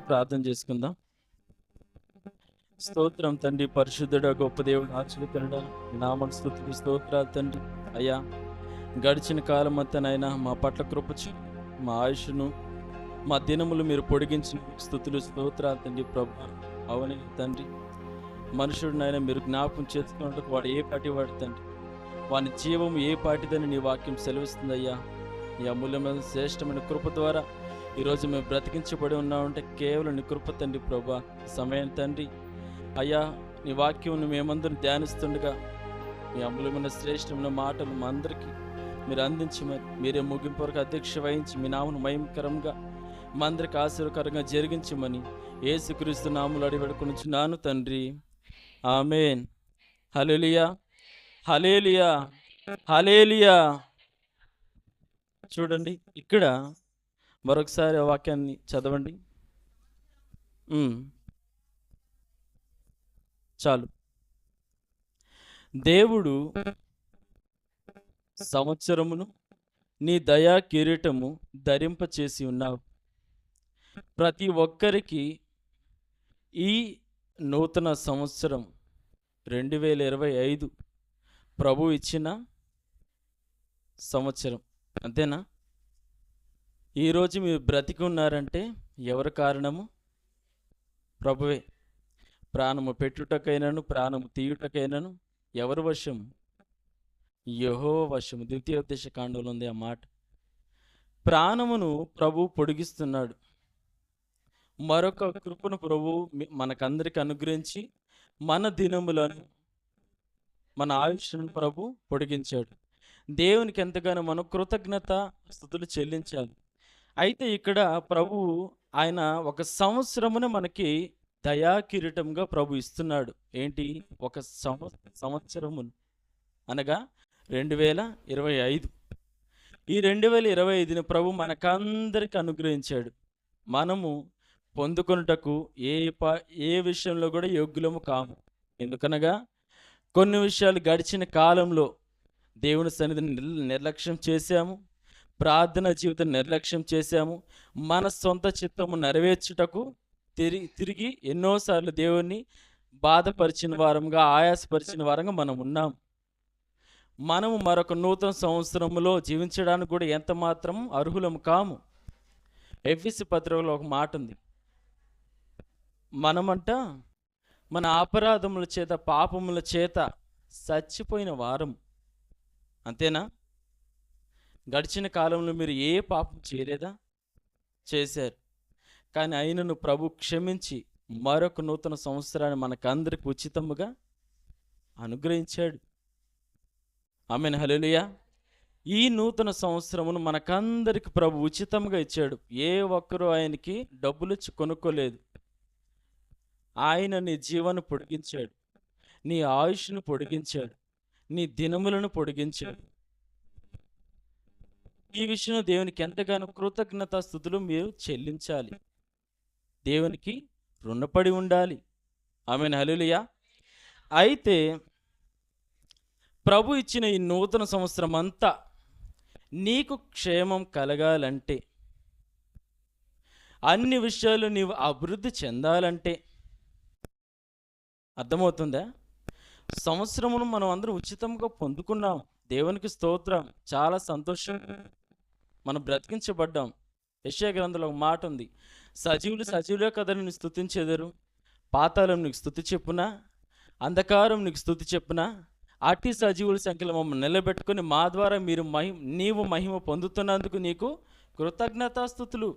ప్రార్థన చేసుకుందాం. స్తోత్రం తండ్రి, పరిశుద్ధుడ గొప్ప దేవుడు, ఆశ్చర్యకరుడ, నామక స్తుతులు స్తోత్రాలు తండ్రి. అయ్యా, గడిచిన కాలం అంతానైనా మా పట్ల కృప చూపి మా ఆయుష్ను, మా దినములు మీరు పొడిగించిన స్తుతులు స్తోత్రాలు తండ్రి. ప్రభు అవునే తండ్రి, మనుషుడినైనా మీరు జ్ఞాపకం చేసుకున్నట్టు వాడు ఏ పాటి వాడు తండ్రి, వాని జీవం ఏ పాటిదని నీ వాక్యం సెలవిస్తుందయ్యా. ఈ అమూల్యమైన శ్రేష్టమైన కృప ద్వారా ఈరోజు మేము బ్రతికించబడి ఉన్నామంటే కేవలం నీ కృప తండ్రి. ప్రభా సమయం తండ్రి అయ్యా, నీ వాక్యం మేమందరం ధ్యానిస్తుండగా మీ అమూల్యమైన శ్రేష్టమైన మాటలు మా అందరికీ మీరు అందించి మీరే ముగింపు వరకు అధ్యక్ష వహించి మీ నామను మహిమకరంగా మా అందరికి ఆశీర్వకరంగా జరిగించమని యేసుక్రీస్తు నామములో అడిగి వేడుకొనుచున్నాను తండ్రి. ఆమేన్. హల్లెలూయా, హల్లెలూయా, హల్లెలూయా. చూడండి, ఇక్కడ మరొకసారి ఆ వాక్యాన్ని చదవండి. చాలు. దేవుడు సంవత్సరమును నీ దయా కిరీటము ధరింపచేసి ఉన్నావు. ప్రతి ఒక్కరికి ఈ నూతన సంవత్సరం 2025 ప్రభు ఇచ్చిన సంవత్సరం. అంతేనా? ఈరోజు మీరు బ్రతికి ఉన్నారంటే ఎవరి కారణము? ప్రభువే. ప్రాణము పెట్టుటకైనను ప్రాణము తీయుటకైనను ఎవరి వశము? యెహోవా వశము. ద్వితీయోపదేశ కాండంలో ఉంది ఆ మాట. ప్రాణమును ప్రభు పొడిగిస్తున్నాడు. మరొక కృపను ప్రభు మనకందరికి అనుగ్రహించి మన దినములను, మన ఆయుష్ను ప్రభు పొడిగించాడు. దేవునికి ఎంతగానో మనం కృతజ్ఞత స్తుతులు చెల్లించాలి. అయితే ఇక్కడ ప్రభు ఆయన ఒక సంవత్సరమును మనకి దయా కిరీటంగా ప్రభు ఇస్తున్నాడు. ఏంటి? ఒక సంవత్సరమును అనగా 2025. ఈ 2025ని ప్రభు మనకందరికి అనుగ్రహించాడు. మనము పొందుకొనుటకు ఏ విషయంలో కూడా యోగ్యులము కాము. ఎందుకనగా కొన్ని విషయాలు గడిచిన కాలంలో దేవుని సన్నిధిని నిర్లక్ష్యం చేశాము, ప్రార్థన జీవితం నిర్లక్ష్యం చేశాము, మన సొంత చిత్తము నెరవేర్చుటకు తిరిగి ఎన్నోసార్లు దేవుణ్ణి బాధపరిచిన వారంగా, ఆయాసపరిచిన వారంగా మనం ఉన్నాం. మనము మరొక నూతన సంవత్సరంలో జీవించడానికి కూడా ఎంత మాత్రం అర్హులము కాము. ఎఫెసీ పత్రికలో ఒక మాట ఉంది, మనమంట మన అపరాధముల చేత, పాపముల చేత చచ్చిపోయిన వారం. అంతేనా? గడిచిన కాలంలో మీరు ఏ పాపం చేయలేదా? చేశారు. కానీ అయినను ప్రభు క్షమించి మరొక నూతన సంవత్సరాన్ని మనకందరికి ఉచితముగా అనుగ్రహించాడు. ఆమేన్, హల్లెలూయా. ఈ నూతన సంవత్సరమును మనకందరికి ప్రభు ఉచితంగా ఇచ్చాడు. ఏ ఒక్కరూ ఆయనకి డబ్బులు ఇచ్చి కొనుక్కోలేదు. ఆయన నీ జీవాన్ని పొడిగించాడు, నీ ఆయుష్ను పొడిగించాడు, నీ దినములను పొడిగించాడు. ఈ విషయంలో దేవునికి ఎంతగానో కృతజ్ఞతా స్తుతులు మీరు చెల్లించాలి. దేవునికి రుణపడి ఉండాలి. ఆమేన్, హల్లెలూయా. అయితే ప్రభు ఇచ్చిన ఈ నూతన సంవత్సరం అంతా నీకు క్షేమం కలగాలంటే, అన్ని విషయాలు నీవు అభివృద్ధి చెందాలంటే, అర్థమవుతుందా? సంవత్సరమును మనం అందరం ఉచితంగా పొందుకున్నాం. దేవునికి స్తోత్రం. చాలా సంతోషం. మనం బ్రతికించబడ్డాం. యెషయా గ్రంథంలో ఒక మాట ఉంది, సజీవులు సజీవులే కదా నిన్ను స్తుతించెదరు, పాతాళం నీకు స్తుతి చెప్పునా, అంధకారం నీకు స్తుతి చెప్పునా, అట్టి సజీవుల సంఖ్యలో మమ్మల్ని నిలబెట్టుకొని మా ద్వారా నీవు మహిమ పొందుతున్నందుకు నీకు కృతజ్ఞతాస్తుతులు.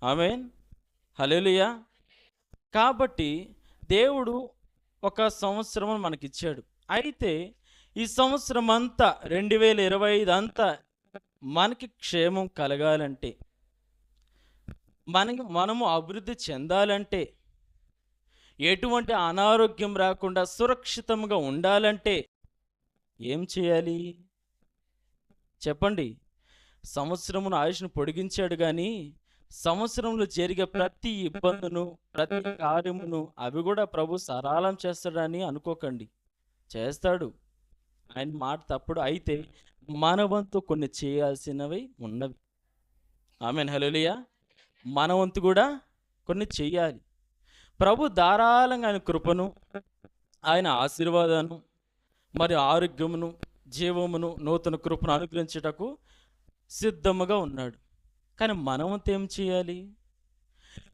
ఆమేన్, హల్లెలూయా. కాబట్టి దేవుడు ఒక సంవత్సరం మనకిచ్చాడు. అయితే ఈ సంవత్సరం అంతా 2025 అంతా మనకి క్షేమం కలగాలంటే, మనము అభివృద్ధి చెందాలంటే, ఎటువంటి అనారోగ్యం రాకుండా సురక్షితంగా ఉండాలంటే ఏం చేయాలి చెప్పండి? సంవత్సరమును ఆయుష్ను పొడిగించాడు, కానీ సంవత్సరంలో జరిగే ప్రతి ఇబ్బందును, ప్రతి కార్యమును అవి కూడా ప్రభు సరళం చేస్తాడని అనుకోకండి. చేస్తాడు, ఆయన మాట తప్పుడు. అయితే మన వంతు కొన్ని చేయాల్సినవి ఉన్నవి. ఆమేన్, హల్లెలూయా. మన వంతు కూడా కొన్ని చెయ్యాలి. ప్రభు ధారాళంగా ఆయన కృపను, ఆయన ఆశీర్వాదాన్ని, మరి ఆరోగ్యమును, జీవమును, నూతన కృపను అనుగ్రహించుటకు సిద్ధముగా ఉన్నాడు. కానీ మనం వంతు ఏం చేయాలి?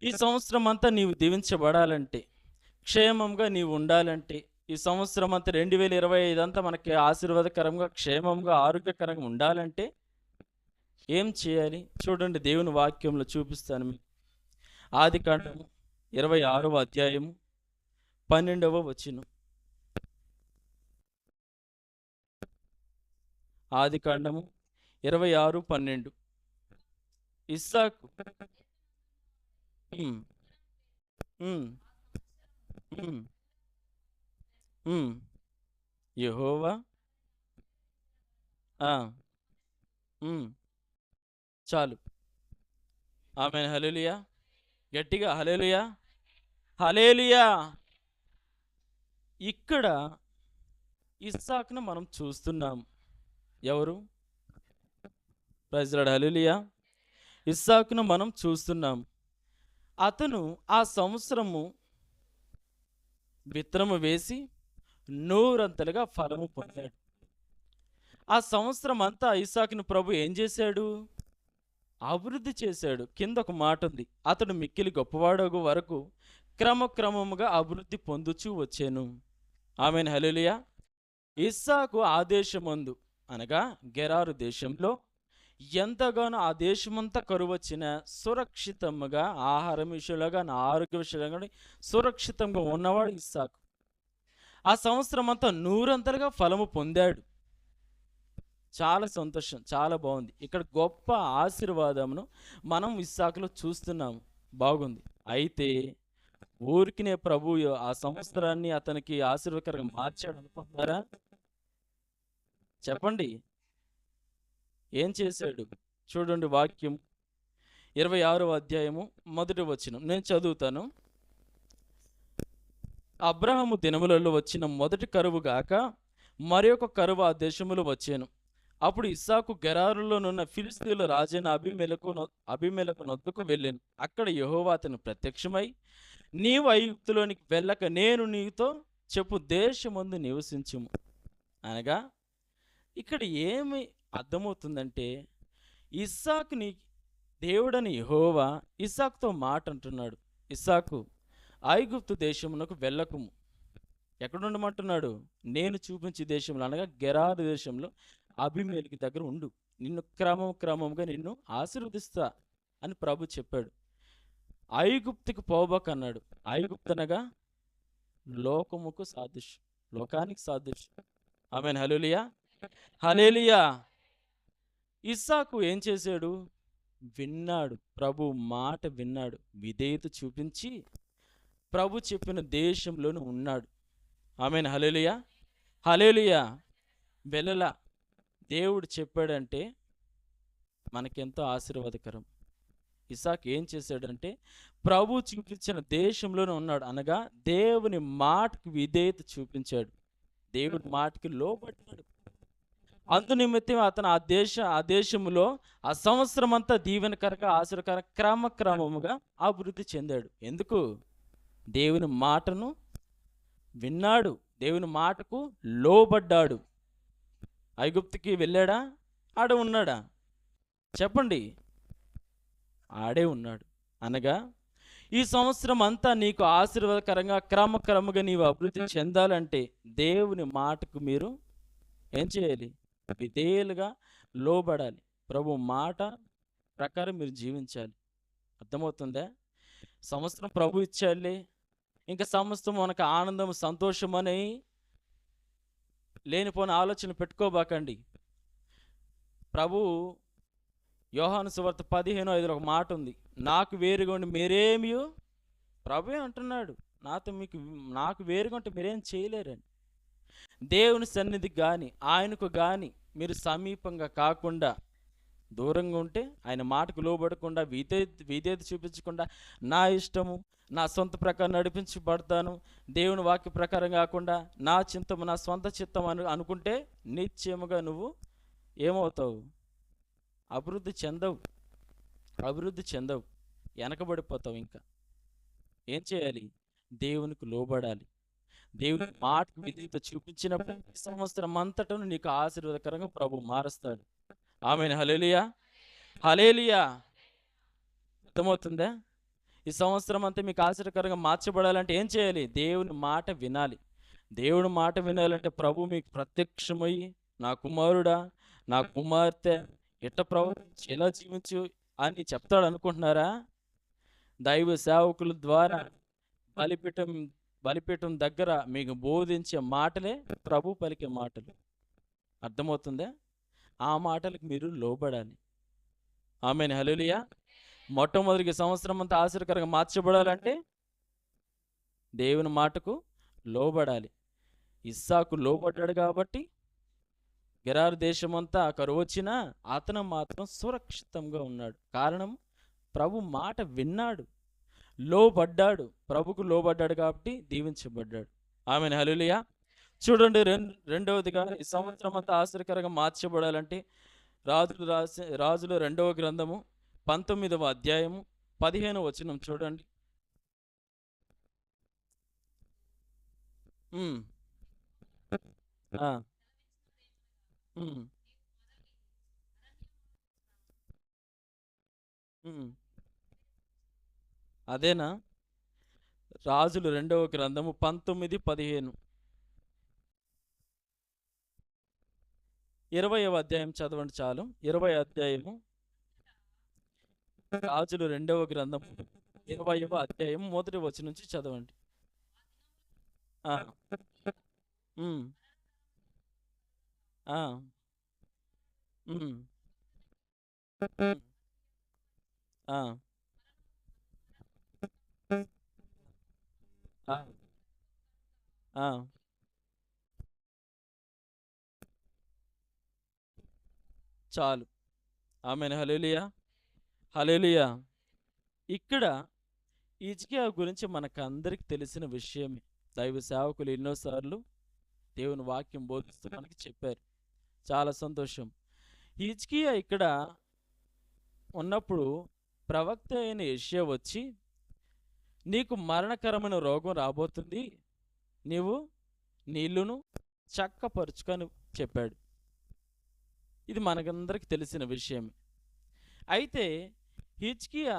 ఈ సంవత్సరం అంతా నీవు దీవించబడాలంటే, క్షేమంగా నీవు ఉండాలంటే, ఈ సంవత్సరం అంతా 2025 అంతా మనకి ఆశీర్వాదకరంగా, క్షేమంగా, ఆరోగ్యకరంగా ఉండాలంటే ఏం చేయాలి? చూడండి, దేవుని వాక్యంలో చూపిస్తాను మీకు. ఆదికాండము 26వ అధ్యాయము 12వ వచనం. ఆదికాండము 26:12. ఇస్సాకు ఉమ్, ఉమ్, ఉమ్, ఉమ్. యెహోవా ఆ, ఉమ్, చాలు. ఆమేన్. హల్లెలూయా. గట్టిగా హల్లెలూయా, హల్లెలూయా. ఇక్కడ ఇస్సాకును మనం చూస్తున్నాం. ఎవరు? Praise Lord. హల్లెలూయా. ఇస్సాకును మనం చూస్తున్నాం. అతను ఆ సంవత్సరము విత్తనము వేసి నూరంతలుగా ఫలము పొందాడు. ఆ సంవత్సరం అంతా ఇస్సాకును ప్రభు ఏం చేశాడు? అభివృద్ధి చేశాడు. కింద ఒక మాట ఉంది, అతడు మిక్కిలి గొప్పవాడగు వరకు క్రమక్రమముగా అభివృద్ధి పొందుచూ వచ్చాను. ఆమేన్. హల్లెలూయా. ఇస్సాకు ఆ దేశమందు అనగా గెరారు దేశంలో ఎంతగానో ఆ దేశమంతా కరువు వచ్చిన సురక్షితంగా, ఆహారం విషయంలో కానీ ఆరోగ్య విషయంలో కానీ సురక్షితంగా ఉన్నవాడు ఇస్సాకు. ఆ సంవత్సరం అంతా నూరంతలుగా ఫలము పొందాడు. చాలా సంతోషం, చాలా బాగుంది. ఇక్కడ గొప్ప ఆశీర్వాదమును మనం ఇస్సాకులో చూస్తున్నాము. బాగుంది. అయితే ఊరికినే ప్రభు ఆ సంవత్సరాన్ని అతనికి ఆశీర్వాదకరంగా మార్చాడు అనుకుంటున్నారా? చెప్పండి, ఏం చేశాడు? చూడండి వాక్యం 26వ అధ్యాయము 1వ వచనం నేను చదువుతాను. అబ్రహాము దినములలో వచ్చిన మొదటి కరువు గాక మరి ఒక కరువు ఆ దేశములో వచ్చాను. అప్పుడు ఇస్సాకు గెరారులోనున్న ఫిలిస్తీయుల రాజైన అబీమెలెకు నొద్దకు వెళ్ళాను. అక్కడ యెహోవా అతను ప్రత్యక్షమై, నీవు ఐగుప్తులోనికి వెళ్ళక నేను నీతో చెప్పు దేశమందు నివసించుము అనగా, ఇక్కడ ఏమి అర్థమవుతుందంటే, ఇస్సాకుని దేవుడని యెహోవా ఇస్సాకుతో మాట అంటున్నాడు. ఇస్సాకు, ఐగుప్తు దేశమునకు వెళ్ళకుము. ఎక్కడుండమంటున్నాడు? నేను చూపించే దేశంలో అనగా గెరారు దేశంలో అబీమెలెకు దగ్గర ఉండు, నిన్ను క్రమంగా నిన్ను ఆశీర్వదిస్తా అని ప్రభు చెప్పాడు. ఐగుప్తుకు పోబోకన్నాడు. ఐగుప్తు అనగా లోకముకు సాదృశ్యం, లోకానికి సాదృశ్యం. ఆమేన్. హల్లెలూయా, హల్లెలూయా. ఇస్సాకు ఏం చేశాడు? విన్నాడు, ప్రభు మాట విన్నాడు, విధేయత చూపించి ప్రభు చెప్పిన దేశంలోనే ఉన్నాడు. ఆమేన్. హల్లెలూయా, హల్లెలూయా. వెళ్ళలా, దేవుడు చెప్పాడంటే మనకెంతో ఆశీర్వాదకరం. ఇస్సాకు ఏం చేశాడంటే ప్రభు చూపించిన దేశంలోనే ఉన్నాడు, అనగా దేవుని మాటకు విధేయత చూపించాడు, దేవుని మాటకి లోబడ్డాడు. అందునిమిత్తం అతను ఆ దేశంలో ఆ సంవత్సరం అంతా దీవెనకరంగా, ఆశీర్వకరంగా, క్రమక్రమముగా అభివృద్ధి చెందాడు. ఎందుకు? దేవుని మాటను విన్నాడు, దేవుని మాటకు లోబడ్డాడు. ఐగుప్తుకి వెళ్ళాడా? ఆడ ఉన్నాడా? చెప్పండి, ఆడే ఉన్నాడు. అనగా ఈ సంవత్సరం అంతా నీకు ఆశీర్వాదకరంగా, క్రమక్రమంగా నీవు అభివృద్ధి చెందాలంటే దేవుని మాటకు మీరు ఏం చేయాలి? విధేయులుగా లోబడాలి. ప్రభు మాట ప్రకారం మీరు జీవించాలి. అర్థమవుతుందా? సంవత్సరం ప్రభు ఇచ్చాడులే, ఇంకా సంవత్సరం మనకు ఆనందం, సంతోషం అని లేనిపోని ఆలోచన పెట్టుకోబాకండి. ప్రభు యోహాను సువార్త 15:5 ఒక మాట ఉంది, నాకు వేరుగా ఉండి మీరేమి, ప్రభు అంటున్నాడు, నాకు వేరుగా ఉంటే మీరేం చేయలేరని. దేవుని సన్నిధికి కానీ ఆయనకు కానీ మీరు సమీపంగా కాకుండా దూరంగా ఉంటే, ఆయన మాటకు లోబడకుండా, విధేయత చూపించకుండా, నా ఇష్టము నా సొంత ప్రకారం నడిపించబడతాను, దేవుని వాక్య ప్రకారం కాకుండా నా చింతము నా సొంత చిత్తం అనుకుంటే నిశ్చయముగా నువ్వు ఏమవుతావు? అభివృద్ధి చెందవు. వెనకబడిపోతావు. ఇంకా ఏం చేయాలి? దేవునికి లోబడాలి. దేవుని మాటకు విధేయత చూపించినప్పుడు ఈ సంవత్సరం అంతటను నీకు ఆశీర్వాదకరంగా ప్రభు మారుస్తాడు. ఆమేన్. హల్లెలూయా, హల్లెలూయా. అర్థమవుతుందా? ఈ సంవత్సరం అంతా మీకు ఆశ్చర్యకరంగా మార్చబడాలంటే ఏం చేయాలి? దేవుని మాట వినాలి. దేవుని మాట వినాలంటే ప్రభు మీకు ప్రత్యక్షమయ్యి, నా కుమారుడా, నా కుమార్తె, ఎట్ట ప్రవర్తించు, ఎలా జీవించు అని చెప్తాడు అనుకుంటున్నారా? దైవ సేవకుల ద్వారా బలిపీఠం బలిపీఠం దగ్గర మీకు బోధించే మాటలే ప్రభు పలికే మాటలు. అర్థమవుతుందా? ఆ మాటలకు మీరు లోబడాలి. ఆమేన్. హల్లెలూయా. మొట్టమొదటి సంవత్సరం అంతా ఆశ్చర్యకరంగా మార్చబడాలంటే దేవుని మాటకు లోబడాలి. ఇస్సాకు లోబడ్డాడు కాబట్టి గెరారు దేశమంతా కరువు వచ్చినా అతను మాత్రం సురక్షితంగా ఉన్నాడు. కారణం ప్రభు మాట విన్నాడు, లోబడ్డాడు. ప్రభుకు లోబడ్డాడు కాబట్టి దీవించబడ్డాడు. ఆమేన్. హల్లెలూయా. చూడండి, రెండవదిగా ఈ సంవత్సరం అంతా ఆశ్చర్యకరంగా మార్చబడాలంటే రాజుల 2వ గ్రంథము 19వ అధ్యాయము 15వ వచనం చూడండి. ఉమ్, ఆ, ఉమ్, ఉమ్. అదేనా? రాజులు 2వ గ్రంథము 19:15. 20వ అధ్యాయం చదవండి చాలు. 20వ అధ్యాయము రాజులు 2వ గ్రంథము 20వ అధ్యాయం మొదటి వచనం నుంచి చదవండి. ఆ, ఉమ్, ఆ, ఉమ్, ఉమ్, ఆ, ఆ, ఆ. చాలు. ఆమేన్. హల్లెలూయా, హల్లెలూయా. ఇక్కడ హిజ్కియా గురించి మనకందరికి తెలిసిన విషయమే. దైవ సేవకులు ఎన్నోసార్లు దేవుని వాక్యం బోధిస్తూ మనకి చెప్పారు. చాలా సంతోషం. హిజ్కియా ఇక్కడ ఉన్నప్పుడు ప్రవక్త అయిన యెషయా వచ్చి, నీకు మరణకరమైన రోగం రాబోతుంది, నీవు నీళ్లును చక్కపరుచుకొని చెప్పాడు. ఇది మనకందరికి తెలిసిన విషయమే. అయితే హిజ్కియా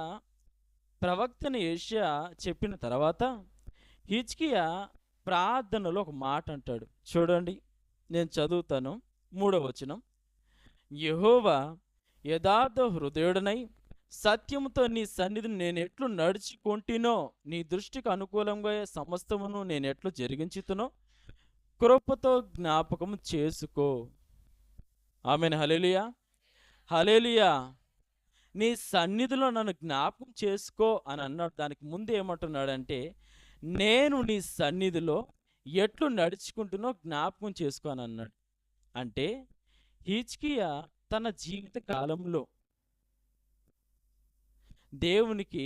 ప్రవక్తని యెషయా చెప్పిన తర్వాత హిజ్కియా ప్రార్థనలో ఒక మాట అంటాడు. చూడండి, నేను చదువుతాను. 3వ వచనం. యెహోవా యథార్థ హృదయుడనై సత్యముతో నీ సన్నిధిని నేను ఎట్లు నడుచుకొంటినో, నీ దృష్టికి అనుకూలంగా సమస్తమును నేను ఎట్లు జరిగించుతునో కృపతో జ్ఞాపకం చేసుకో. ఆమేన్. హల్లెలూయా, హల్లెలూయా. నీ సన్నిధిలో నన్ను జ్ఞాపకం చేసుకో అని అన్నాడు. దానికి ముందు ఏమంటున్నాడంటే, నేను నీ సన్నిధిలో ఎట్లు నడుచుకుంటున్నో జ్ఞాపకం చేసుకో అని అన్నాడు. అంటే హిజ్కియా తన జీవిత కాలంలో దేవునికి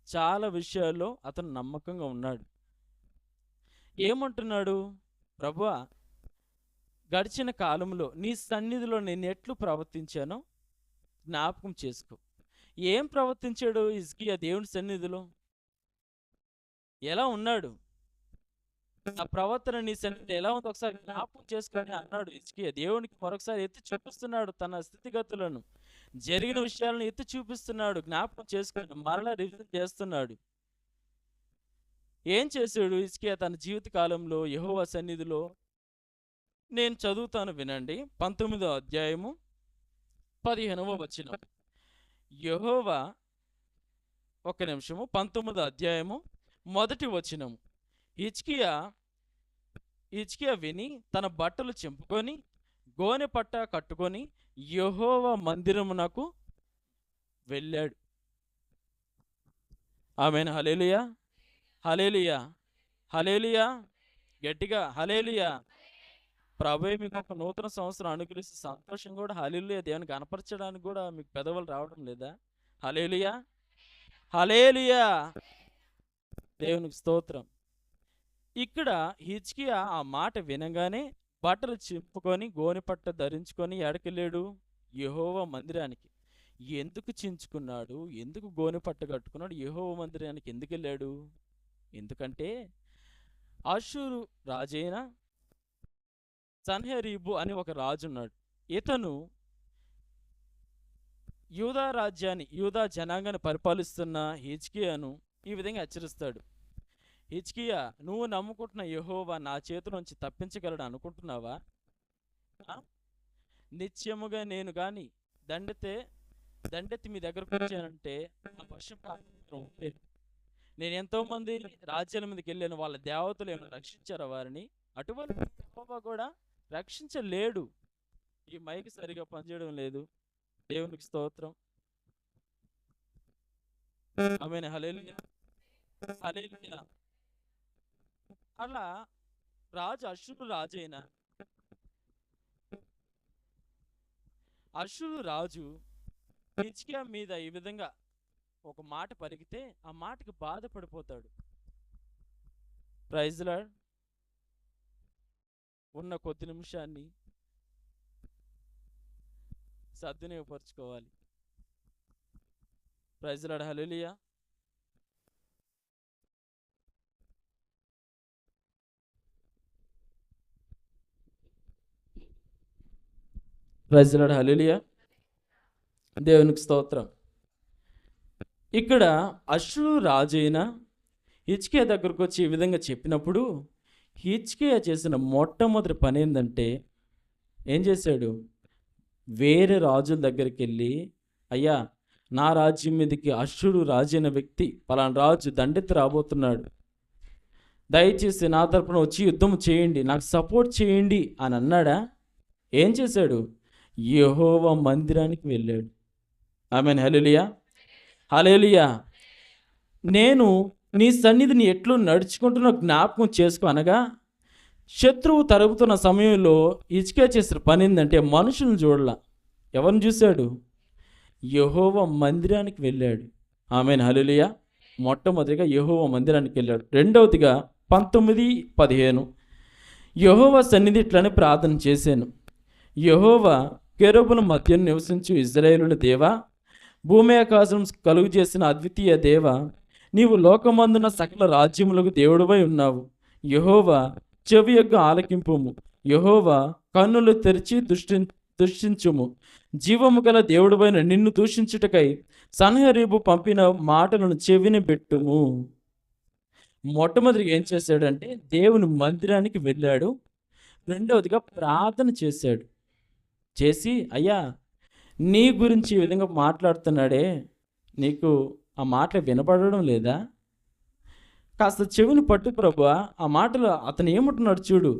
చాలా విషయాల్లో అతను నమ్మకంగా ఉన్నాడు. ఏమంటున్నాడు? ప్రభువా, గడిచిన కాలంలో నీ సన్నిధిలో నేను ఎట్లు ప్రవర్తించానో జ్ఞాపకం చేసుకో. ఏం ప్రవర్తించాడు హిజ్కియా దేవుని సన్నిధిలో? ఎలా ఉన్నాడు? ఆ ప్రవర్తన నీ సన్నిధిలో ఎలా ఉంది ఒకసారి జ్ఞాపకం చేసుకొని అన్నాడు హిజ్కియా. దేవునికి మరొకసారి ఎత్తి చూపిస్తున్నాడు తన స్థితిగతులను, జరిగిన విషయాలను ఎత్తి చూపిస్తున్నాడు, జ్ఞాపకం చేసుకొని మరలా రివిజన్ చేస్తున్నాడు. ఏం చేశాడు హిజ్కియా తన జీవిత కాలంలో యెహోవా సన్నిధిలో? నేను చదువుతాను వినండి. 19వ అధ్యాయము 15వ వచనం. యెహోవా, ఒక్క నిమిషము, 19వ అధ్యాయము మొదటి వచనము. హిజ్కియా విని తన బట్టలు చింపుకొని గోనె పట్ట కట్టుకొని యెహోవా మందిరమునకు వెళ్ళాడు. ఆమేన్. హల్లెలూయా, హల్లెలూయా, హల్లెలూయా. గట్టిగా హల్లెలూయా. ప్రభువే మీకు ఒక నూతన సంవత్సరం అనుగ్రహిస్తే సంతోషం కూడా హల్లెలూయా దేవుని కనపరచడానికి కూడా మీకు పెదవులు రావడం లేదా? హల్లెలూయా, హల్లెలూయా. దేవునికి స్తోత్రం. ఇక్కడ హిజ్కియా ఆ మాట వినగానే బట్టలు చింపుకొని గోనెపట్ట ధరించుకొని ఎడకెళ్ళాడు? యెహోవా మందిరానికి. ఎందుకు చించుకున్నాడు, ఎందుకు గోనె పట్ట కట్టుకున్నాడు, యెహోవా మందిరానికి ఎందుకు వెళ్ళాడు? ఎందుకంటే అషూరు రాజైన సన్హెరీబు అని ఒక రాజు ఉన్నాడు. ఇతను యూదా రాజ్యాన్ని, యూదా జనాంగాన్ని పరిపాలిస్తున్న హిజ్కియాను ఈ విధంగా హెచ్చరిస్తాడు. హిజ్కియా, నువ్వు నమ్ముకుంటున్న యెహోవా నా చేతిలోంచి తప్పించగలడు అనుకుంటున్నావా? ఆ? నిత్యముగా నేను కానీ దండెత్తి మీ దగ్గరకు వచ్చానంటే ఆ వర్షం ఉండేది. నేను ఎంతో మంది రాజ్యాల మీదకి వెళ్ళాను, వాళ్ళ దేవతలు ఏమైనా రక్షించారా వారిని? అటువంటి యెహోవా కూడా రక్షించలేడు. ఈ మైక్ సరిగా పనిచేయడం లేదు. దేవునికి స్తోత్రం. ఆమేన్. హల్లెలూయా, హల్లెలూయా. అలా రాజు అషూరు రాజైన అషూరు రాజు హిజ్కియా మీద ఈ విధంగా ఒక మాట పలికితే ఆ మాటకి బాధపడిపోతాడు. Praise Lord. ఉన్న కొద్ది నిమిషాన్ని సద్వినియోగపరచుకోవాలి. Praise Lord. హల్లెలూయా. Praise Lord. హల్లెలూయా. దేవునికి స్తోత్రం. ఇక్కడ అషూరు రాజైన హిజ్కియా దగ్గరకు వచ్చి ఈ విధంగా చెప్పినప్పుడు హిజ్కియా చేసిన మొట్టమొదటి పని ఏంటంటే, ఏం చేశాడు? వేరే రాజుల దగ్గరికి వెళ్ళి, అయ్యా, నా రాజ్యం మీదకి అషూరు రాజైన వ్యక్తి పలానా రాజు దండెత్తి రాబోతున్నాడు, దయచేసి నా తరపున వచ్చి యుద్ధం చేయండి, నాకు సపోర్ట్ చేయండి అని అన్నాడా? ఏం చేశాడు? యెహోవా మందిరానికి వెళ్ళాడు. ఆమేన్. హల్లెలూయా, హల్లెలూయా. నేను నీ సన్నిధిని ఎట్లు నడుచుకుంటున్న జ్ఞాపకం చేసుకో అనగా, శత్రువు తరుగుతున్న సమయంలో హిజ్కియా చేసిన పని ఏంటంటే మనుషులను చూడలా. ఎవరిని చూశాడు? యెహోవా మందిరానికి వెళ్ళాడు. ఆమేన్. హల్లెలూయా. మొట్టమొదటిగా యెహోవా మందిరానికి వెళ్ళాడు. రెండవదిగా 19:15 యెహోవా సన్నిధి ఇట్లని ప్రార్థన చేశాను. యెహోవా కెరూబుల మధ్య నివసించు ఇశ్రాయేలుల దేవా, భూమి ఆకాశం కలుగు చేసిన అద్వితీయ దేవ, నీవు లోకమందున సకల రాజ్యములకు దేవుడివై ఉన్నావు. యెహోవా చెవి యొక్క ఆలకింపుము. యెహోవా కన్నులు తెరిచి దృష్టించుము. జీవము గల దేవుడివైన నిన్ను దూషించుటకై సన్హెరీబు పంపిన మాటలను చెవిని పెట్టుము. మొట్టమొదటిగా ఏం చేశాడంటే దేవుని మందిరానికి వెళ్ళాడు. రెండవదిగా ప్రార్థన చేశాడు. చేసి, అయ్యా, నీ గురించి ఈ విధంగా మాట్లాడుతున్నాడే, నీకు ఆ మాటలు వినపడడం లేదా? కాస్త చెవిని పట్టు ప్రభువా. ఆ మాటలు అతను ఏమంటున్నాడు చూడు.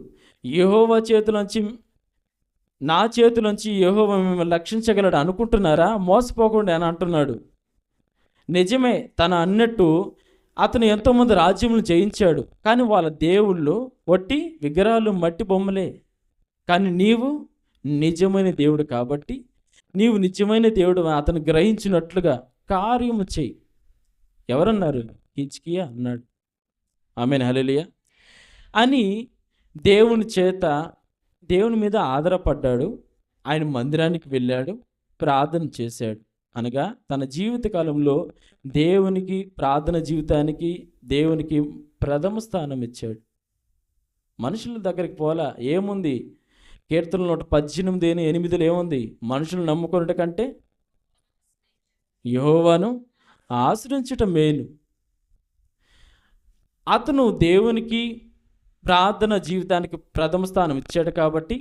యెహోవా చేతిలోంచి, నా చేతిలోంచి యెహోవా మిమ్మల్ని రక్షించగలడు అనుకుంటున్నారా? మోసపోకుండా అని అంటున్నాడు. నిజమే, తను అన్నట్టు అతను ఎంతోమంది రాజ్యములు జయించాడు, కానీ వాళ్ళ దేవుళ్ళు వట్టి విగ్రహాలు, మట్టి బొమ్మలే. కానీ నీవు నిజమైన దేవుడు కాబట్టి, నీవు నిజమైన దేవుడు అతను గ్రహించినట్లుగా కార్యము చెయ్యి. ఎవరన్నారు? హిజ్కియా అన్నాడు. ఆమేన్. హల్లెలూయా. అని దేవుని మీద ఆధారపడ్డాడు. ఆయన మందిరానికి వెళ్ళాడు, ప్రార్థన చేశాడు. అనగా తన జీవిత కాలంలో దేవునికి, ప్రార్థన జీవితానికి, దేవునికి ప్రథమ స్థానం ఇచ్చాడు. మనుషుల దగ్గరికి పోలా. ఏముంది? కీర్తనలు 118:8 ఏముంది? మనుషులు నమ్ముకున్నట కంటే యెహోవాను ఆశ్రయించుట మేలు. అతను దేవునికి, ప్రార్థన జీవితానికి ప్రథమ స్థానం ఇచ్చాడు కాబట్టి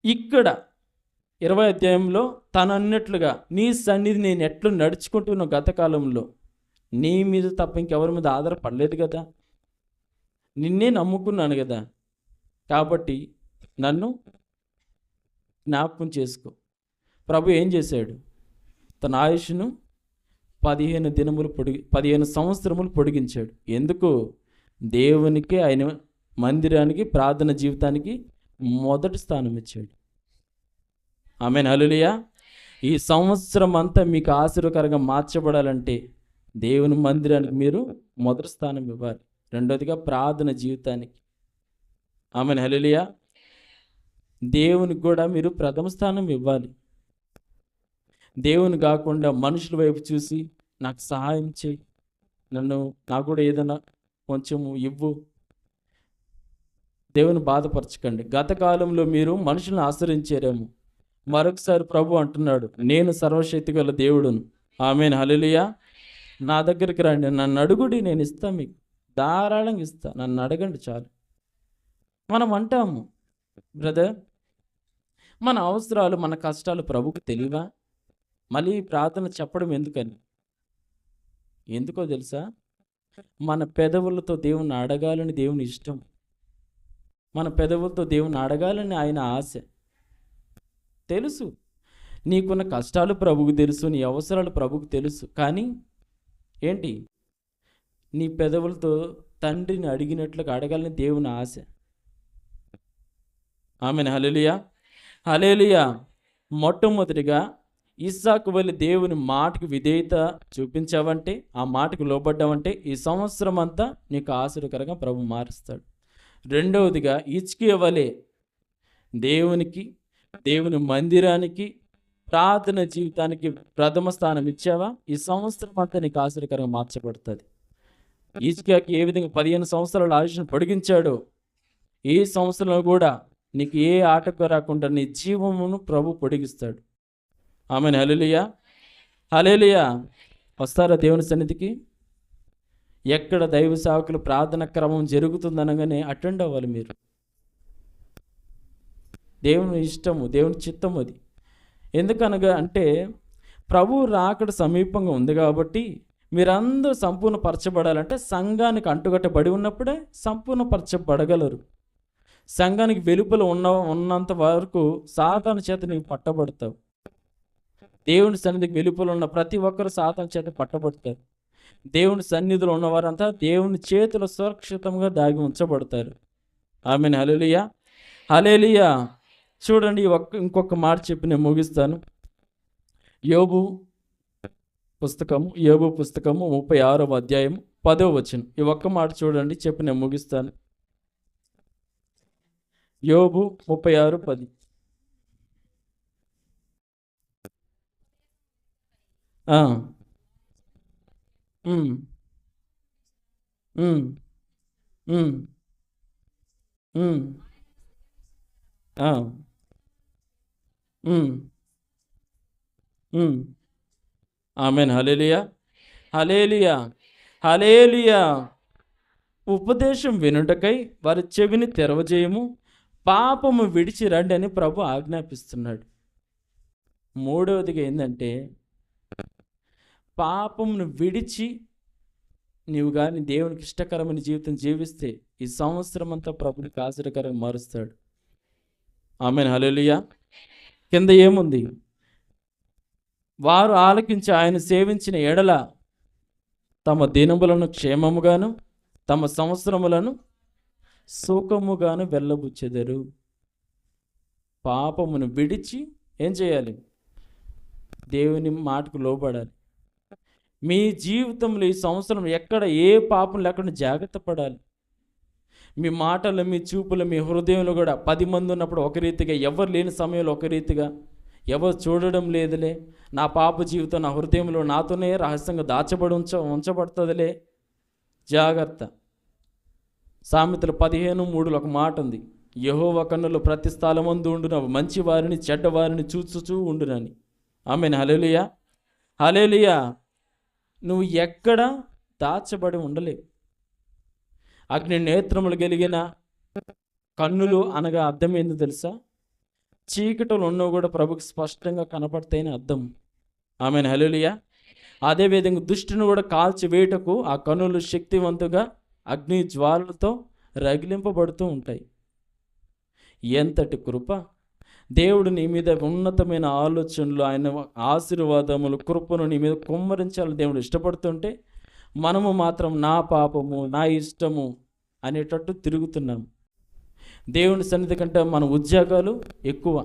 ఇక్కడ 20వ అధ్యాయంలో తను అన్నట్లుగా, నీ సన్నిధి నేను ఎట్లు నడుచుకుంటున్న గత కాలంలో నీ మీద తప్ప ఇంకెవరి మీద ఆధారపడలేదు కదా, నిన్నే నమ్ముకున్నాను కదా, కాబట్టి నన్ను జ్ఞాపకం చేసుకో. ప్రభు ఏం చేశాడు? తన ఆయుష్ను 15 సంవత్సరములు పొడిగించాడు. ఎందుకు? దేవునికి, ఆయన మందిరానికి, ప్రార్థన జీవితానికి మొదటి స్థానం ఇచ్చాడు. ఆమేన్. హల్లెలూయా. ఈ సంవత్సరం అంతా మీకు ఆశీర్వకరంగా మార్చబడాలంటే దేవుని మందిరానికి మీరు మొదటి స్థానం ఇవ్వాలి. రెండోదిగా ప్రార్థన జీవితానికి. ఆమేన్. హల్లెలూయా. దేవునికి కూడా మీరు ప్రథమ స్థానం ఇవ్వాలి. దేవుని కాకుండా మనుషుల వైపు చూసి నాకు సహాయం చేయి, నాకు కూడా ఏదైనా కొంచెము ఇవ్వు. దేవుని బాధపరచకండి. గత కాలంలో మీరు మనుషులను ఆశ్రయించారేమో, మరొకసారి ప్రభు అంటున్నాడు, నేను సర్వశక్తి గల దేవుడును. ఆమేన్, హల్లెలూయా. నా దగ్గరికి రండి, నన్ను అడుగుడి, నేను ఇస్తా, మీకు ధారాళంగా ఇస్తా, నన్ను అడగండి చాలు. మనం అంటాము, బ్రదర్ మన అవసరాలు మన కష్టాలు ప్రభుకు తెలియవా? మళ్ళీ ప్రార్థన చెప్పడం ఎందుకో తెలుసా? మన పెదవులతో దేవుణ్ణి అడగాలని దేవుని ఇష్టం. మన పెదవులతో దేవుణ్ణి అడగాలని ఆయన ఆశ. తెలుసు నీకున్న కష్టాలు ప్రభుకు తెలుసు, నీ అవసరాలు ప్రభుకు తెలుసు. కానీ ఏంటి, నీ పెదవులతో తండ్రిని అడిగినట్లుగా అడగాలని దేవుని ఆశ. ఆమేన్, హల్లెలూయా, హల్లెలూయా. మొట్టమొదటిగా ఇస్సాకు వలె దేవుని మాటకు విధేయత చూపించావంటే, ఆ మాటకు లోబడ్డావంటే ఈ సంవత్సరం అంతా నీకు ఆశీర్వకరంగా ప్రభు మారుస్తాడు. రెండవదిగా హిజ్కియా వలె దేవుని మందిరానికి, ప్రార్థన జీవితానికి ప్రథమ స్థానం ఇచ్చావా, ఈ సంవత్సరం అంతా నీకు ఆశీర్వకరంగా మార్చబడుతుంది. హిజ్కియాకి ఏ విధంగా 15 సంవత్సరాల ఆయుష్ను పొడిగించాడో, ఈ సంవత్సరంలో కూడా నీకు ఏ ఆటంకం రాకుండా నీ జీవమును ప్రభు పొడిగిస్తాడు. ఆమేన్, హల్లెలూయా, హల్లెలూయా. వస్తారా దేవుని సన్నిధికి? ఎక్కడ దైవ సేవకులు ప్రార్థన క్రమం జరుగుతుందనగానే అటెండ్ అవ్వాలి మీరు. దేవుని ఇష్టము, దేవుని చిత్తము అది. ఎందుకనగా అంటే ప్రభు రాకడ సమీపంగా ఉంది కాబట్టి మీరందరూ సంపూర్ణపరచబడాలంటే సంఘానికి అంటుకట్టబడి ఉన్నప్పుడే సంపూర్ణపరచబడగలరు. సంఘానికి వెలుపల ఉన్నంత వరకు సాతాను చేత నీవు పట్టబడతావు. దేవుని సన్నిధికి వెలుపల ఉన్న ప్రతి ఒక్కరు సాతాను చేత పట్టబడతారు. దేవుని సన్నిధిలో ఉన్నవారంతా దేవుని చేతిలో సురక్షితంగా దాగి ఉంచబడతారు. ఆమేన్, హల్లెలూయా, హల్లెలూయా. చూడండి, ఇంకొక మాట చెప్పి నేను ముగిస్తాను. యోబు పుస్తకము 36వ అధ్యాయం 10వ వచనం. ఈ ఒక్క మాట చూడండి, చెప్పి నేను ముగిస్తాను. యోబు 36:10. ఆమేన్, హల్లెలూయా, హల్లెలూయా, హల్లెలూయా. ఉపదేశం వినుటకై వారి చెవిని తెరవజేయము, పాపము విడిచి రండి అని ప్రభు ఆజ్ఞాపిస్తున్నాడు. మూడవదిగా ఏంటంటే, పాపమును విడిచి నీవు కానీ దేవునికి ఇష్టకరమైన జీవితం జీవిస్తే ఈ సంవత్సరం అంతా ప్రభునికి ఆశ్చర్యకరంగా మారుస్తాడు. ఆమేన్, హల్లెలూయా. కింద ఏముంది? వారు ఆలకించి ఆయన సేవించిన ఎడల తమ దినములను క్షేమముగాను తమ సంవత్సరములను సుఖముగాను వెళ్ళబుచ్చెదరు. పాపమును విడిచి ఏం చేయాలి? దేవుని మాటకు లోబడాలి. మీ జీవితంలో ఈ సంవత్సరం ఎక్కడ ఏ పాపం లేకుండా జాగ్రత్త పడాలి. మీ మాటలు, మీ చూపులు, మీ హృదయంలో కూడా 10 మంది ఉన్నప్పుడు ఒక రీతిగా, ఎవరు లేని సమయంలో ఒక రీతిగా, ఎవరు చూడడం లేదులే, నా పాప జీవితం నా హృదయంలో నాతోనే రహస్యంగా దాచబడి ఉంచబడుతుందిలే, జాగ్రత్త. సామెతలు 15:3 ఒక మాట ఉంది, యెహోవా కన్నులు ప్రతి స్థలమందు ఉండున మంచి వారిని చెడ్డవారిని చూచుచూ ఉండునని. ఆమేన్, హల్లెలూయా, హల్లెలూయా. నువ్వు ఎక్కడ దాచబడి ఉండలేవు. అగ్ని నేత్రములు కలిగిన కన్నులు అనగా అర్థం ఏందో తెలుసా? చీకటిలో ఉన్నవి కూడా ప్రభుకి స్పష్టంగా కనపడతాయని అర్థం. ఆమేన్, హల్లెలూయా. అదేవిధంగా దుష్టుని కూడా కాల్చి వేయటకు ఆ కన్నులు శక్తివంతుగా అగ్ని జ్వాలలతో రగిలింపబడుతూ ఉంటాయి. ఎంతటి కృప! దేవుడు నీ మీద ఉన్నతమైన ఆలోచనలు, ఆయన ఆశీర్వాదములు, కృపను నీ మీద కుమ్మరించాలని దేవుడు ఇష్టపడుతుంటే మనము మాత్రం నా పాపము, నా ఇష్టము అనేటట్టు తిరుగుతున్నాం. దేవుని సన్నిధి కంటే మన ఉద్యోగాలు ఎక్కువ,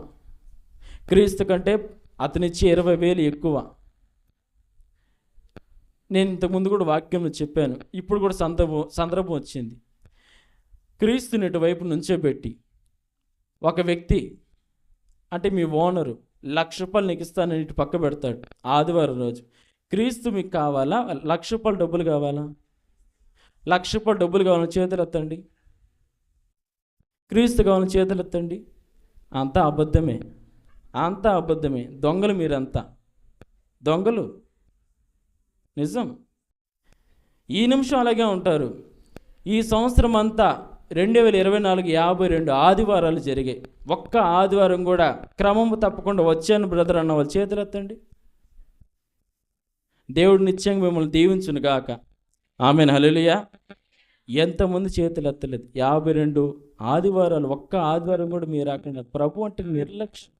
క్రీస్తు కంటే అతనిచ్చే 20,000 ఎక్కువ. నేను ఇంతకుముందు కూడా వాక్యంలో చెప్పాను, ఇప్పుడు కూడా సందర్భం వచ్చింది. క్రీస్తుని ఇటువైపు నుంచోబెట్టి ఒక వ్యక్తి, అంటే మీ ఓనరు రూపాయలు నీకు ఇస్తానని ఇటు పక్క పెడతాడు ఆదివారం రోజు. క్రీస్తు మీకు కావాలా? రూపాయలు డబ్బులు కావాలా? రూపాయలు డబ్బులు కావాలని చేతులు ఎత్తండి. క్రీస్తు కావాలని చేతులు ఎత్తండి. అంతా అబద్ధమే, అంతా అబద్ధమే. దొంగలు మీరంతా, దొంగలు. నిజం. ఈ నిమిషం అలాగే ఉంటారు. ఈ సంవత్సరం అంతా 2024 52 ఆదివారాలు జరిగాయి. ఒక్క ఆదివారం కూడా క్రమము తప్పకుండా వచ్చాను బ్రదర్ అన్న వాళ్ళు చేతులు ఎత్తండి. దేవుడు నిత్యంగా మిమ్మల్ని దీవించును గాక. ఆమేన్, హల్లెలూయా. ఎంతమంది చేతులు ఎత్తలేదు? 52 ఆదివారాలు, ఒక్క ఆదివారం కూడా మీరు రాకుండా. ప్రభు అంటే నిర్లక్ష్యం.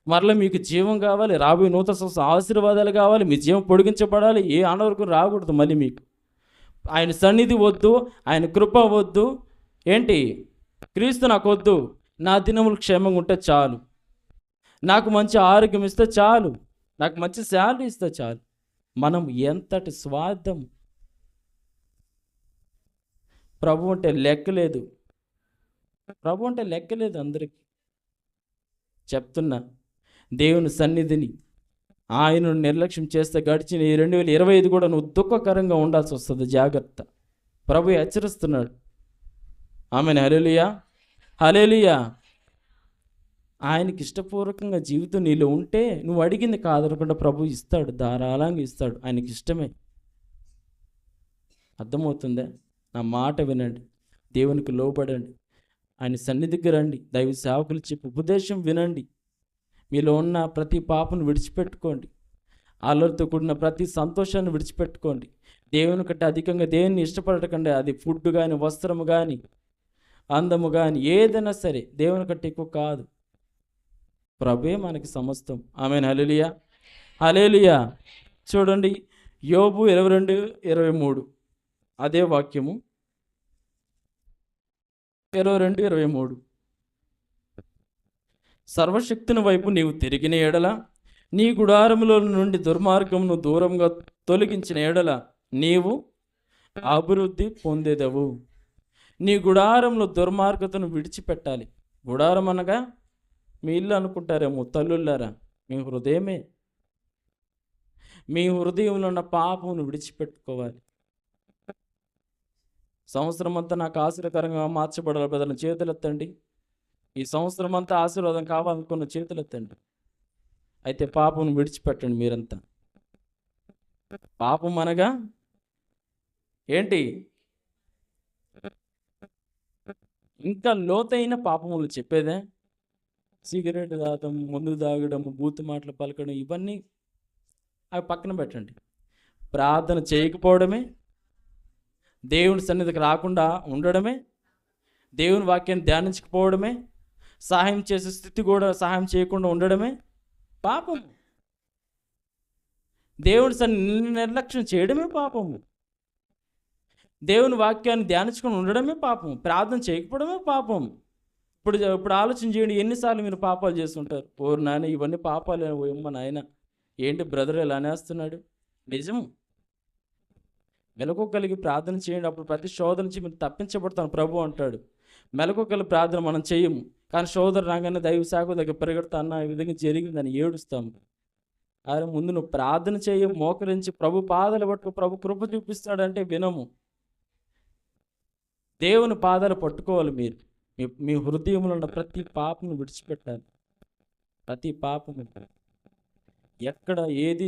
మరలా మీకు జీవం కావాలి, రాబోయే నూతన సంవత్సరం ఆశీర్వాదాలు కావాలి, మీ జీవం పొడిగించబడాలి, ఏ అనారోగ్యం రాకూడదు మళ్ళీ మీకు. ఆయన సన్నిధి వద్దు, ఆయన కృప వద్దు. ఏంటి? క్రీస్తు నాకు వద్దు, నా దినములు క్షేమంగా ఉంటే చాలు, నాకు మంచి ఆరోగ్యం ఇస్తే చాలు, నాకు మంచి శాలరీ ఇస్తే చాలు. మనం ఎంతటి స్వార్థం. ప్రభు అంటే లెక్కలేదు, ప్రభు అంటే లెక్కలేదు. అందరికీ చెప్తున్నా, దేవుని సన్నిధిని ఆయనను నిర్లక్ష్యం చేస్తే గడిచిన ఈ 2025 కూడా నువ్వు దుఃఖకరంగా ఉండాల్సి వస్తుంది. జాగ్రత్త. ప్రభు హెచ్చరిస్తున్నాడు. ఆమేన్, హల్లెలూయా, హల్లెలూయా. ఆయనకి ఇష్టపూర్వకంగా జీవితం నీలో ఉంటే నువ్వు అడిగింది కాదనకుండా ప్రభు ఇస్తాడు, ధారాళంగా ఇస్తాడు. ఆయనకి ఇష్టమే. అర్థమవుతుందా? నా మాట వినండి, దేవునికి లోబడండి, ఆయన సన్నిధికి రండి, దైవ సేవకులు చెప్పి ఉపదేశం వినండి. మీలో ఉన్న ప్రతి పాపను విడిచిపెట్టుకోండి, అల్లరితో కూడిన ప్రతి సంతోషాన్ని విడిచిపెట్టుకోండి. దేవుని కంటే అధికంగా దేన్ని ఇష్టపడకండి. అది ఫుడ్ కానీ, వస్త్రము కానీ, అందము కానీ, ఏదైనా సరే దేవుని కంటే ఎక్కువ కాదు. ప్రభువే మనకి సమస్తం. ఆమేన్, హల్లెలూయా, హల్లెలూయా. చూడండి, యోబు 22:23 అదే వాక్యము. 22:23. సర్వశక్తుని వైపు నీవు తిరిగిన ఎడల, నీ గుడారములో నుండి దుర్మార్గమును దూరంగా తొలగించిన ఎడల నీవు అభివృద్ధి పొందేదవు. నీ గుడారంలో దుర్మార్గతను విడిచిపెట్టాలి. గుడారం అనగా మీ ఇల్లు అనుకుంటారేమో తల్లులారా, మీ హృదయమే. మీ హృదయంలో ఉన్న పాపమును విడిచిపెట్టుకోవాలి. సంవత్సరం అంతా నాకు ఆశీర్వకరంగా మార్చబడాలి బ్రదర్, చేతులెత్తండి. ఈ సంవత్సరం అంతా ఆశీర్వాదం కావాలనుకున్న చేతులెత్తండి. అయితే పాపం విడిచిపెట్టండి మీరంతా. పాపం అనగా ఏంటి? ఇంకా లోతైన పాపములు చెప్పేదే. సిగరెట్ తాగడం, మందు తాగడం, బూతు మాటలు పలకడం, ఇవన్నీ అవి పక్కన పెట్టండి. ప్రార్థన చేయకపోవడమే, దేవుని సన్నిధికి రాకుండా ఉండడమే, దేవుని వాక్యాన్ని ధ్యానించకపోవడమే, సహాయం చేసే స్థితి కూడా సహాయం చేయకుండా ఉండడమే పాపం. దేవుని సన్నిధిని నిర్లక్ష్యం చేయడమే పాపము. దేవుని వాక్యాన్ని ధ్యానించుకొని ఉండడమే పాపం. ప్రార్థన చేయకపోవడమే పాపం. ఇప్పుడు ఆలోచన చేయండి, ఎన్నిసార్లు మీరు పాపాలు చేస్తుంటారు. ఓరు నాయన, ఇవన్నీ పాపాలు ఏమో నాయన, ఏంటి బ్రదర్ ఇలా అనేస్తున్నాడు. నిజం. మెలకు కలిగి ప్రార్థన చేయండి, అప్పుడు ప్రతి శోధన నుంచి మీరు తప్పించబడతాను ప్రభు అంటాడు. మెలకు కలిగి ప్రార్థన మనం చేయము, కానీ శోధన రాగానే దైవ శాఖ దగ్గర పరిగెడతా అన్న ఈ విధంగా జరిగిందని ఏడుస్తాము. అరే ముందు నువ్వు ప్రార్థన చేయ, మోకరించి ప్రభు పాదాలు పట్టుకో, ప్రభు కృప చూపిస్తాడంటే వినము. దేవుని పాదాలు పట్టుకోవాలి మీరు. మీ హృదయంలో ఉన్న ప్రతి పాపను విడిచిపెట్టాలి. ప్రతి పాపము. ఎక్కడ ఏది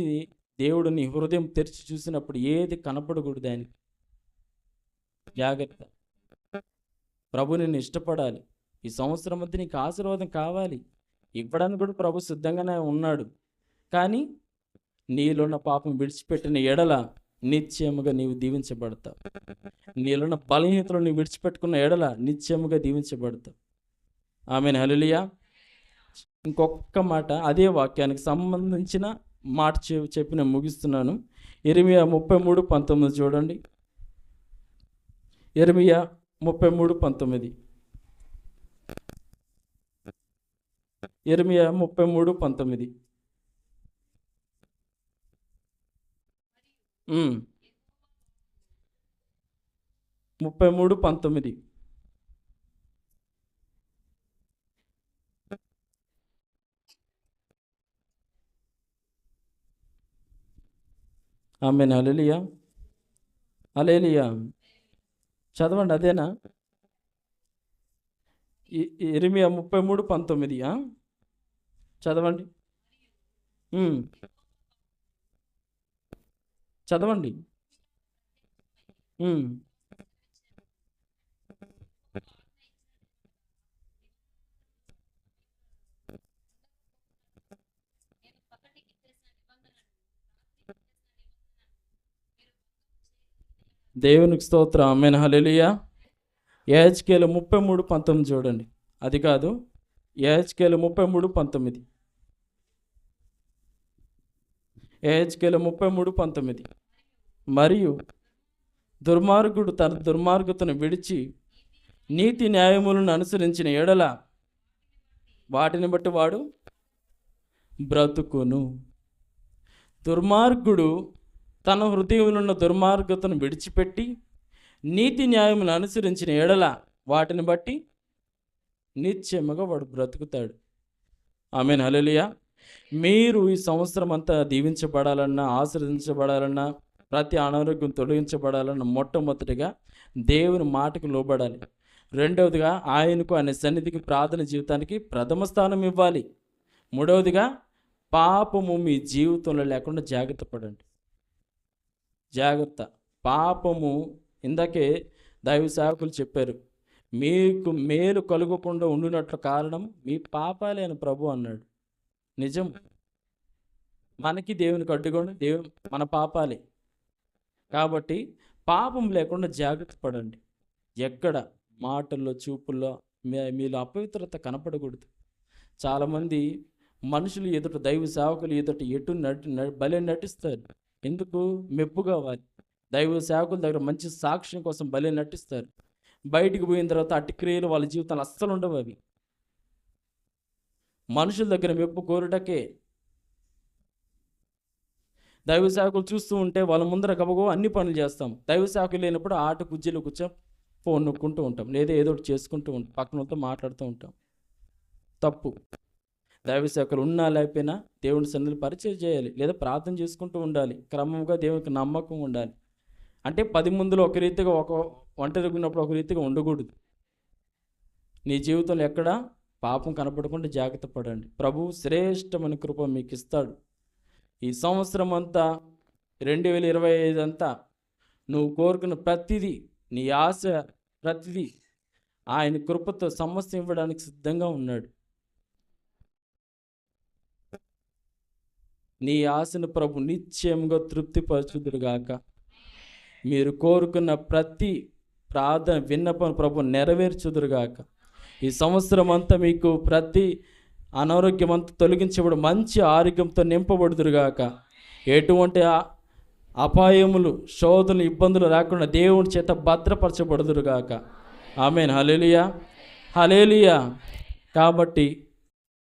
దేవుడు నీ హృదయం తెరిచి చూసినప్పుడు ఏది కనపడకూడదు ఆయనకి. జాగ్రత్త. ప్రభు నిన్ను ఇష్టపడాలి. ఈ సంవత్సరం అంతా నీకు ఆశీర్వాదం కావాలి, ఇవ్వడానికి కూడా ప్రభు సిద్ధంగానే ఉన్నాడు. కానీ నీలోన్న పాపం విడిచిపెట్టిన ఎడల నిత్యముగా నీవు దీవించబడతావు. నీలోన్న బలహీనతలు నీవు విడిచిపెట్టుకున్న ఎడల నిత్యముగా దీవించబడతావు. ఆమేన్, హల్లెలూయా. ఇంకొక మాట అదే వాక్యానికి సంబంధించిన మాట చెప్పి నేను ముగిస్తున్నాను. ఇర్మియా 33:19 చూడండి. ఇర్మియా 33:19. ఇర్మియా 33:19. 33:19. ఆమేన్. హల్లెలూయా. హల్లెలూయా. చదవండి, అదేనా? ఇర్మియా 33:19. చదవండి. చదవండి. దేవునికి స్తోత్రం. ఆమేన్. హల్లెలూయా. యెహెజ్కేలు 33:19 చూడండి. అది కాదు, యెహెజ్కేలు 33:19. యెహెజ్కేలు 33:19. మరియు దుర్మార్గుడు తన దుర్మార్గతను విడిచి నీతి న్యాయములను అనుసరించిన ఎడల వాటిని బట్టి వాడు బ్రతుకును. దుర్మార్గుడు తన హృదయంలో ఉన్న దుర్మార్గతను విడిచిపెట్టి నీతి న్యాయములను అనుసరించిన ఎడల వాటిని బట్టి నిత్యముగా వాడు బ్రతుకుతాడు. ఆమేన్. హల్లెలూయా. మీరు ఈ సంవత్సరం అంతా దీవించబడాలన్నా, ఆశీర్వదించబడాలన్నా, ప్రతి అనారోగ్యం తొలగించబడాలన్నా మొట్టమొదటిగా దేవుని మాటకు లోబడాలి. రెండవదిగా ఆయనకు, ఆయన సన్నిధికి, ప్రార్థన జీవితానికి ప్రథమ స్థానం ఇవ్వాలి. మూడవదిగా పాపము మీ జీవితంలో లేకుండా జాగ్రత్త పడండి. జాగ్రత్త. పాపము, ఇందాకే దైవ సేవకులు చెప్పారు, మీకు మేలు కలుగకుండా ఉండినట్లు కారణం మీ పాపాలే అని ప్రభు అన్నాడు. నిజం. మనకి దేవునికి అడ్డుకోండి దేవుని మన పాపాలే. కాబట్టి పాపం లేకుండా జాగ్రత్త పడండి. ఎక్కడ మాటల్లో, చూపుల్లో మీలో అపవిత్రత కనపడకూడదు. చాలామంది మనుషులు ఎదుట, దైవ సేవకులు ఎదుట భలే నటిస్తారు. ఎందుకు? మెప్పు కావాలి. దైవ సేవకుల దగ్గర మంచి సాక్ష్యం కోసం భలే నటిస్తారు. బయటికి పోయిన తర్వాత అట్టి క్రియలు వాళ్ళ జీవితాలు అస్సలు ఉండవు. అవి మనుషుల దగ్గర మెప్పు కోరుటకే. దైవ సేవకులు చూస్తూ ఉంటే వాళ్ళ ముందర గబగో అన్ని పనులు చేస్తాం. దైవ సేవకులు లేనప్పుడు ఆట కుర్చీలో కూర్చొని ఫోన్ నొక్కుంటూ ఉంటాం, లేదా ఏదో ఒకటి చేసుకుంటూ ఉంటాం, పక్కన వాళ్ళతో మాట్లాడుతూ ఉంటాం. తప్పు. దైవ సేవకులు ఉన్నా లేకపోయినా దేవుని సన్నిధిని పరిచయం చేయాలి, లేదా ప్రార్థన చేసుకుంటూ ఉండాలి. క్రమంగా దేవునికి నమ్మకం ఉండాలి. అంటే 10 మందిలో ఒక రీతిగా, ఒక ఒంటరిగా ఉన్నప్పుడు ఒక రీతిగా ఉండకూడదు. నీ జీవితంలో ఎక్కడ పాపం కనపడకుండా జాగ్రత్త పడండి. ప్రభువు శ్రేష్టమైన కృప మీకు ఇస్తాడు. ఈ సంవత్సరం అంతా 2025 అంతా నువ్వు కోరుకున్న ప్రతిదీ, నీ ఆశ ప్రతిదీ ఆయన కృపతో సమస్య ఇవ్వడానికి సిద్ధంగా ఉన్నాడు. నీ ఆశను ప్రభు నిశ్చయంగా తృప్తిపరచుదురుగాక. మీరు కోరుకున్న ప్రతి ప్రార్థన, విన్నపం ప్రభు నెరవేర్చుదురుగాక. ఈ సంవత్సరం అంతా మీకు ప్రతి అనారోగ్యం అంతా తొలగించబడి మంచి ఆరోగ్యంతో నింపబడుదురుగాక. ఎటువంటి అపాయములు, శోధనలు, ఇబ్బందులు రాకుండా దేవుని చేత భద్రపరచబడుదురుగాక. ఆమేన్. హల్లెలూయా. హల్లెలూయా. కాబట్టి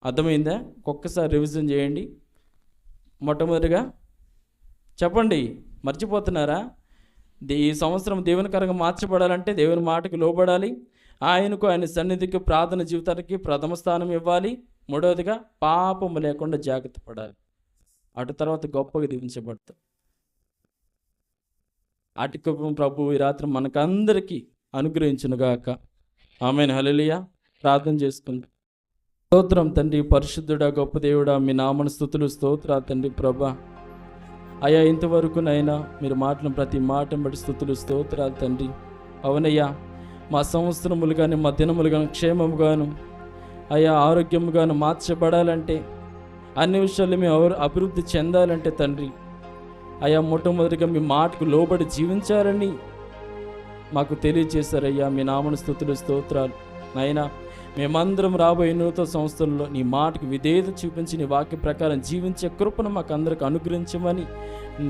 అర్థమైందా? ఒక్కసారి రివిజన్ చేయండి. మొట్టమొదటిగా చెప్పండి, మర్చిపోతున్నారా? ఈ సంవత్సరం దేవునికరంగా మార్చబడాలంటే దేవుని మాటకు లోబడాలి. ఆయనకు, ఆయన సన్నిధికి, ప్రార్థన జీవితానికి ప్రథమ స్థానం ఇవ్వాలి. మూడవదిగా పాపము లేకుండా జాగ్రత్త పడాలి. అటు తర్వాత గొప్పగా దీవించబడతాం. అటు కృప ప్రభు ఈ రాత్రి మనకందరికీ అనుగ్రహించునుగాక. ఆమేన్. హల్లెలూయా. ప్రార్థన చేసుకుందాం. స్తోత్రం తండ్రి, పరిశుద్ధుడా, గొప్ప దేవుడా, మీ నామన స్తుతులు, స్తోత్రాలు తండ్రి. ప్రభా అయ్యా, ఇంతవరకునైనా మీరు మాట్లాడిన ప్రతి మాటను బట్టి స్తుతులు, స్తోత్రాలు తండ్రి. అవునయ్యా, మా సంవత్సరములు కానీ, మా దినములు కానీ క్షేమముగాను, అయ్యా ఆరోగ్యముగాను మార్చబడాలంటే, అన్ని విషయాలు మేము అభివృద్ధి చెందాలంటే తండ్రి, అయ్యా మొట్టమొదటిగా మీ మాటకు లోబడి జీవించాలని మాకు తెలియజేశారయ్యా. మీ నామన స్తుతులు, స్తోత్రాలు. నాయనా, మేమందరం రాబోయే నూతన సంవత్సరంలో నీ మాటకు విధేయత చూపించి నీ వాక్య ప్రకారం జీవించే కృపను మాకు అందరికి అనుగ్రహించమని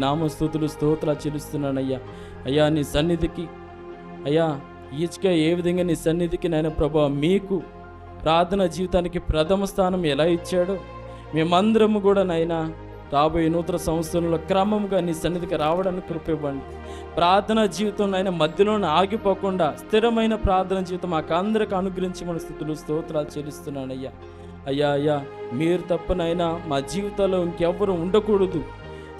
నామ స్తుతులు, స్తోత్రాలు చెల్లిస్తున్నానయ్యా. అయ్యా, నీ సన్నిధికి, అయ్యా ఈచ్గా ఏ విధంగా నీ సన్నిధికి నాయన ప్రభా మీకు ప్రార్థన జీవితానికి ప్రథమ స్థానం ఎలా ఇచ్చాడో మేమందరము కూడా నాయనా రాబోయే నూతన సంవత్సరంలో క్రమంగా నీ సన్నిధికి రావడానికి కృప ఇవ్వండి. ప్రార్థన జీవితంలో అయినా మధ్యలోనే ఆగిపోకుండా స్థిరమైన ప్రార్థన జీవితం మాకు అందరికి అనుగ్రహించమని స్తుతులు, స్తోత్రాలు చెల్లిస్తున్నానయ్యా. అయ్యా అయ్యా, మీరు తప్పనైనా మా జీవితాల్లో ఇంకెవ్వరు ఉండకూడదు.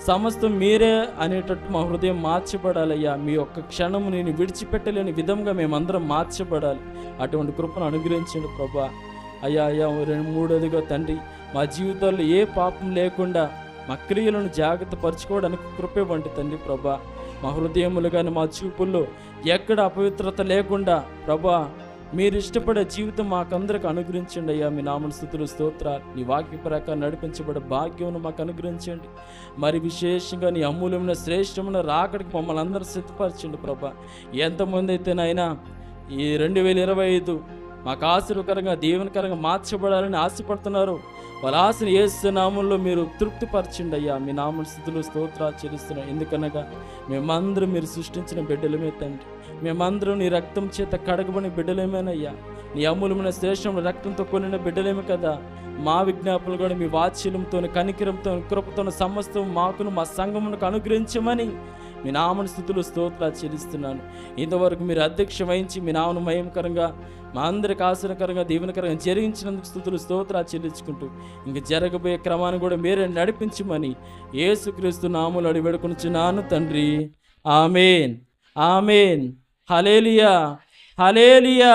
సమస్తం మీరే అనేటట్టు మా హృదయం మార్చబడాలయ్యా. మీ యొక్క క్షణము నేను విడిచిపెట్టలేని విధంగా మేమందరం మార్చబడాలి. అటువంటి కృపను అనుగ్రహించండి ప్రభా. అయ్యా అయ్యా మూడోదిగా తండ్రి, మా జీవితాల్లో ఏ పాపం లేకుండా మా క్రియలను జాగ్రత్త పరచుకోవడానికి కృప ఇవ్వండి తండ్రి ప్రభా. మా హృదయములు కానీ మా చూపుల్లో ఎక్కడ అపవిత్రత లేకుండా ప్రభా మీరు ఇష్టపడే జీవితం మాకందరికి అనుగ్రహించండి అయ్యా. మీ నామన స్తుతులు స్తోత్రాలు. నీ వాక్య ప్రకారం నడిపించబడే భాగ్యమును మాకు అనుగ్రహించండి. మరి విశేషంగా నీ అమూల్యమైన శ్రేష్టమైన రాకడికి మమ్మల్ని అందరూ సిద్ధపరచండి ప్రభా. ఎంతమంది అయితేనైనా ఈ 2025 మాకు ఆశీర్వకరంగా దీవెనకరంగా మార్చబడాలని ఆశపడుతున్నారు, వాళ్ళ ఆశను యేసు నామంలో మీరు తృప్తిపరచండి అయ్యా. మీ నామ స్తుతులు స్తోత్రాలు చెల్లిస్తున్నాం. ఎందుకనగా మేమందరం మీరు సృష్టించిన బిడ్డలమే తండ్రి. మేమందరం నీ రక్తం చేత కడగబడిన బిడ్డలేమేనయ్యా. నీ అమూల్యమైన శ్రేష్టమైన రక్తంతో కొనిన బిడ్డలేమే కదా. మా విజ్ఞాపనలు కూడా మీ వాత్సల్యంతో కనికరంతో కృపతో సమస్తం మాకును మా సంఘమునకు అనుగ్రహించమని మీ నామను స్తుతులు స్తోత్రాలు చెల్లిస్తున్నాను. ఇంతవరకు మీరు అధ్యక్ష వహించి మీ నామను మహిమకరంగా మా అందరికి ఆశ్చర్యకరంగా దీవెనకరంగా జరిగించినందుకు స్తుతులు స్తోత్రాలు చెల్లించుకుంటూ ఇంక జరగబోయే క్రమాన్ని కూడా మీరే నడిపించమని యేసుక్రీస్తు నామములో అడిగి వేడుకొనుచున్నాను తండ్రి. ఆమేన్, ఆమేన్. హల్లెలూయా, హల్లెలూయా.